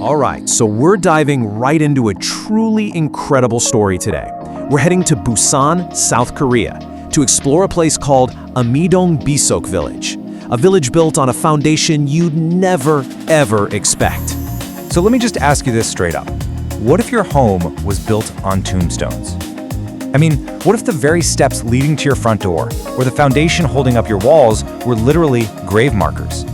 All right, so we're diving right into a truly incredible story today. We're heading to Busan, South Korea, to explore a place called Amidong-bisok Village, a village built on a foundation you'd never, ever expect. So let me just ask you this straight up. What if your home was built on tombstones? I mean, what if the very steps leading to your front door, or the foundation holding up your walls, were literally grave markers?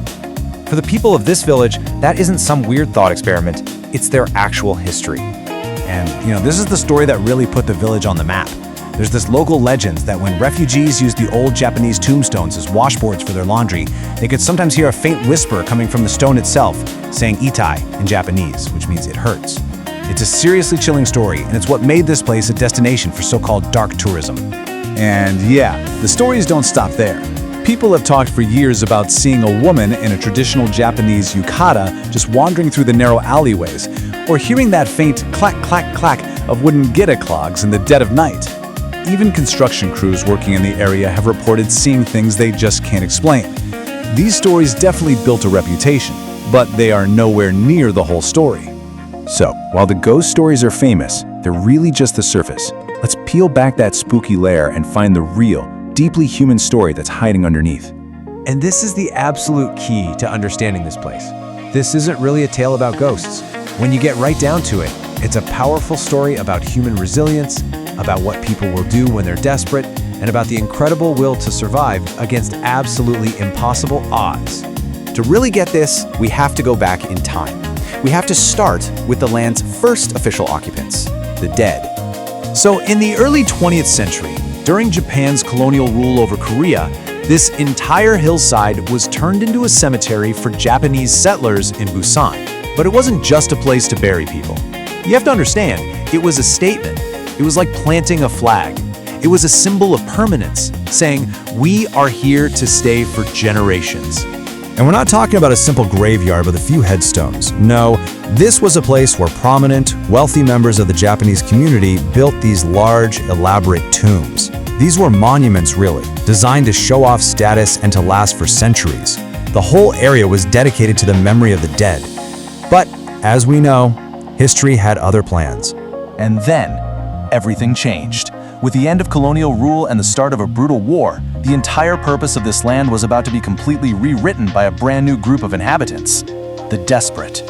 For the people of this village, that isn't some weird thought experiment, it's their actual history. And, this is the story that really put the village on the map. There's this local legend that when refugees used the old Japanese tombstones as washboards for their laundry, they could sometimes hear a faint whisper coming from the stone itself, saying itai in Japanese, which means it hurts. It's a seriously chilling story, and it's what made this place a destination for so-called dark tourism. And yeah, the stories don't stop there. People have talked for years about seeing a woman in a traditional Japanese yukata just wandering through the narrow alleyways, or hearing that faint clack, clack, clack of wooden gita clogs in the dead of night. Even construction crews working in the area have reported seeing things they just can't explain. These stories definitely built a reputation, but they are nowhere near the whole story. So, while the ghost stories are famous, they're really just the surface. Let's peel back that spooky layer and find the real, deeply human story that's hiding underneath. And this is the absolute key to understanding this place. This isn't really a tale about ghosts. When you get right down to it, it's a powerful story about human resilience, about what people will do when they're desperate, and about the incredible will to survive against absolutely impossible odds. To really get this, we have to go back in time. We have to start with the land's first official occupants, the dead. So in the early 20th century, during Japan's colonial rule over Korea, this entire hillside was turned into a cemetery for Japanese settlers in Busan. But it wasn't just a place to bury people. You have to understand, it was a statement. It was like planting a flag. It was a symbol of permanence, saying, we are here to stay for generations. And we're not talking about a simple graveyard with a few headstones. No, this was a place where prominent, wealthy members of the Japanese community built these large, elaborate tombs. These were monuments, really, designed to show off status and to last for centuries. The whole area was dedicated to the memory of the dead. But, as we know, history had other plans. And then, everything changed. With the end of colonial rule and the start of a brutal war, the entire purpose of this land was about to be completely rewritten by a brand new group of inhabitants, the desperate.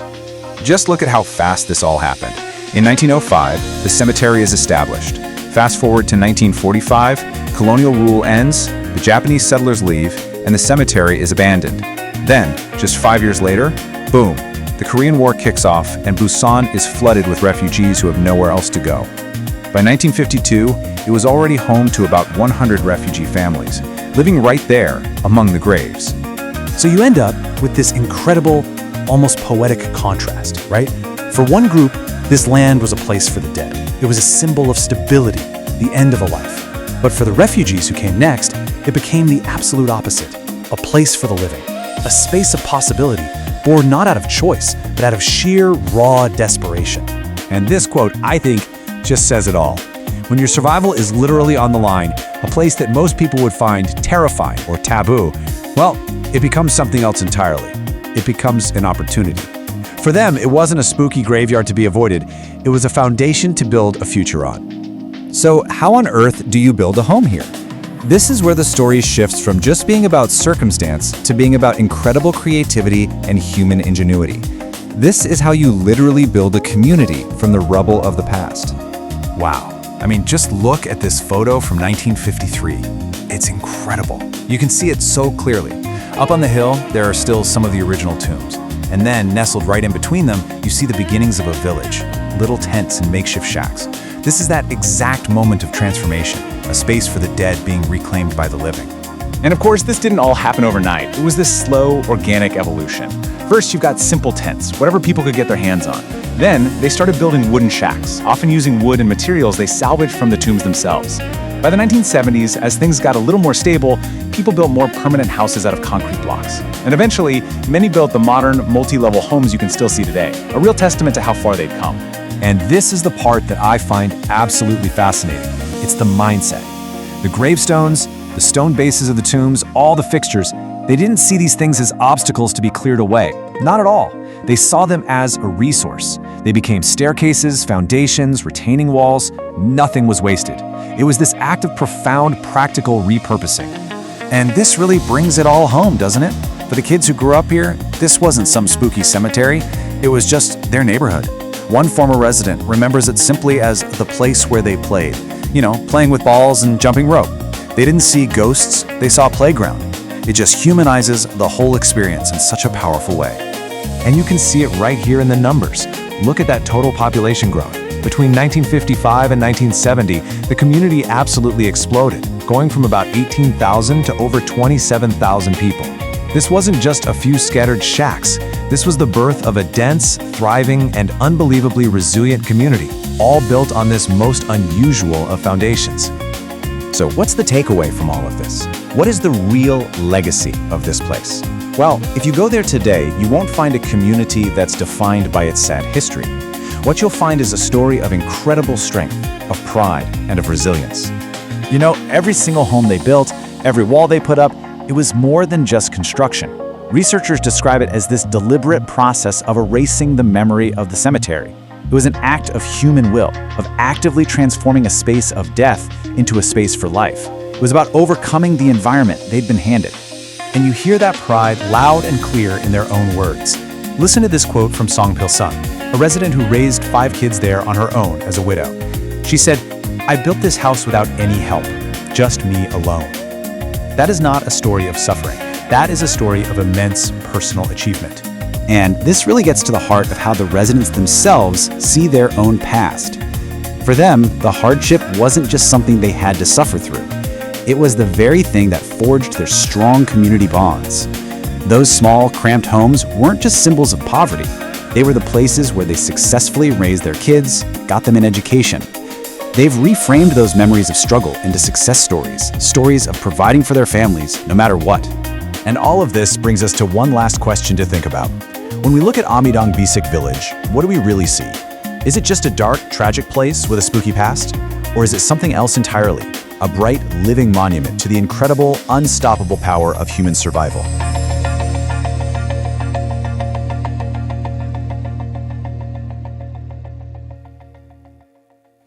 Just look at how fast this all happened. In 1905, the cemetery is established. Fast forward to 1945, colonial rule ends, the Japanese settlers leave, and the cemetery is abandoned. Then, just 5 years later, boom, the Korean War kicks off and Busan is flooded with refugees who have nowhere else to go. By 1952, it was already home to about 100 refugee families, living right there among the graves. So you end up with this incredible, almost poetic contrast, right? For one group, this land was a place for the dead. It was a symbol of stability, the end of a life. But for the refugees who came next, it became the absolute opposite, a place for the living, a space of possibility, born not out of choice, but out of sheer, raw desperation. And this quote, I think, just says it all. When your survival is literally on the line, a place that most people would find terrifying or taboo, well, it becomes something else entirely. It becomes an opportunity. For them, it wasn't a spooky graveyard to be avoided. It was a foundation to build a future on. So how on earth do you build a home here? This is where the story shifts from just being about circumstance to being about incredible creativity and human ingenuity. This is how you literally build a community from the rubble of the past. Wow. I mean, just look at this photo from 1953. It's incredible. You can see it so clearly. Up on the hill, there are still some of the original tombs. And then, nestled right in between them, you see the beginnings of a village, little tents and makeshift shacks. This is that exact moment of transformation, a space for the dead being reclaimed by the living. And of course, this didn't all happen overnight. It was this slow, organic evolution. First, you've got simple tents, whatever people could get their hands on. Then, they started building wooden shacks, often using wood and materials they salvaged from the tombs themselves. By the 1970s, as things got a little more stable, people built more permanent houses out of concrete blocks. And eventually, many built the modern, multi-level homes you can still see today, a real testament to how far they'd come. And this is the part that I find absolutely fascinating. It's the mindset. The gravestones, the stone bases of the tombs, all the fixtures, they didn't see these things as obstacles to be cleared away. Not at all. They saw them as a resource. They became staircases, foundations, retaining walls. Nothing was wasted. It was this act of profound practical repurposing. And this really brings it all home, doesn't it? For the kids who grew up here, this wasn't some spooky cemetery. It was just their neighborhood. One former resident remembers it simply as the place where they played. You know, playing with balls and jumping rope. They didn't see ghosts, they saw a playground. It just humanizes the whole experience in such a powerful way. And you can see it right here in the numbers. Look at that total population growth. Between 1955 and 1970, the community absolutely exploded, going from about 18,000 to over 27,000 people. This wasn't just a few scattered shacks. This was the birth of a dense, thriving, and unbelievably resilient community, all built on this most unusual of foundations. So what's the takeaway from all of this? What is the real legacy of this place? Well, if you go there today, you won't find a community that's defined by its sad history. What you'll find is a story of incredible strength, of pride, and of resilience. You know, every single home they built, every wall they put up, it was more than just construction. Researchers describe it as this deliberate process of erasing the memory of the cemetery. It was an act of human will, of actively transforming a space of death into a space for life. It was about overcoming the environment they'd been handed. And you hear that pride loud and clear in their own words. Listen to this quote from Song Pil-sun, a resident who raised 5 kids there on her own as a widow. She said, "I built this house without any help, just me alone." That is not a story of suffering. That is a story of immense personal achievement. And this really gets to the heart of how the residents themselves see their own past. For them, the hardship wasn't just something they had to suffer through. It was the very thing that forged their strong community bonds. Those small, cramped homes weren't just symbols of poverty. They were the places where they successfully raised their kids, got them an education. They've reframed those memories of struggle into success stories, stories of providing for their families, no matter what. And all of this brings us to one last question to think about. When we look at Amidang Bisik Village, what do we really see? Is it just a dark, tragic place with a spooky past? Or is it something else entirely? A bright, living monument to the incredible, unstoppable power of human survival.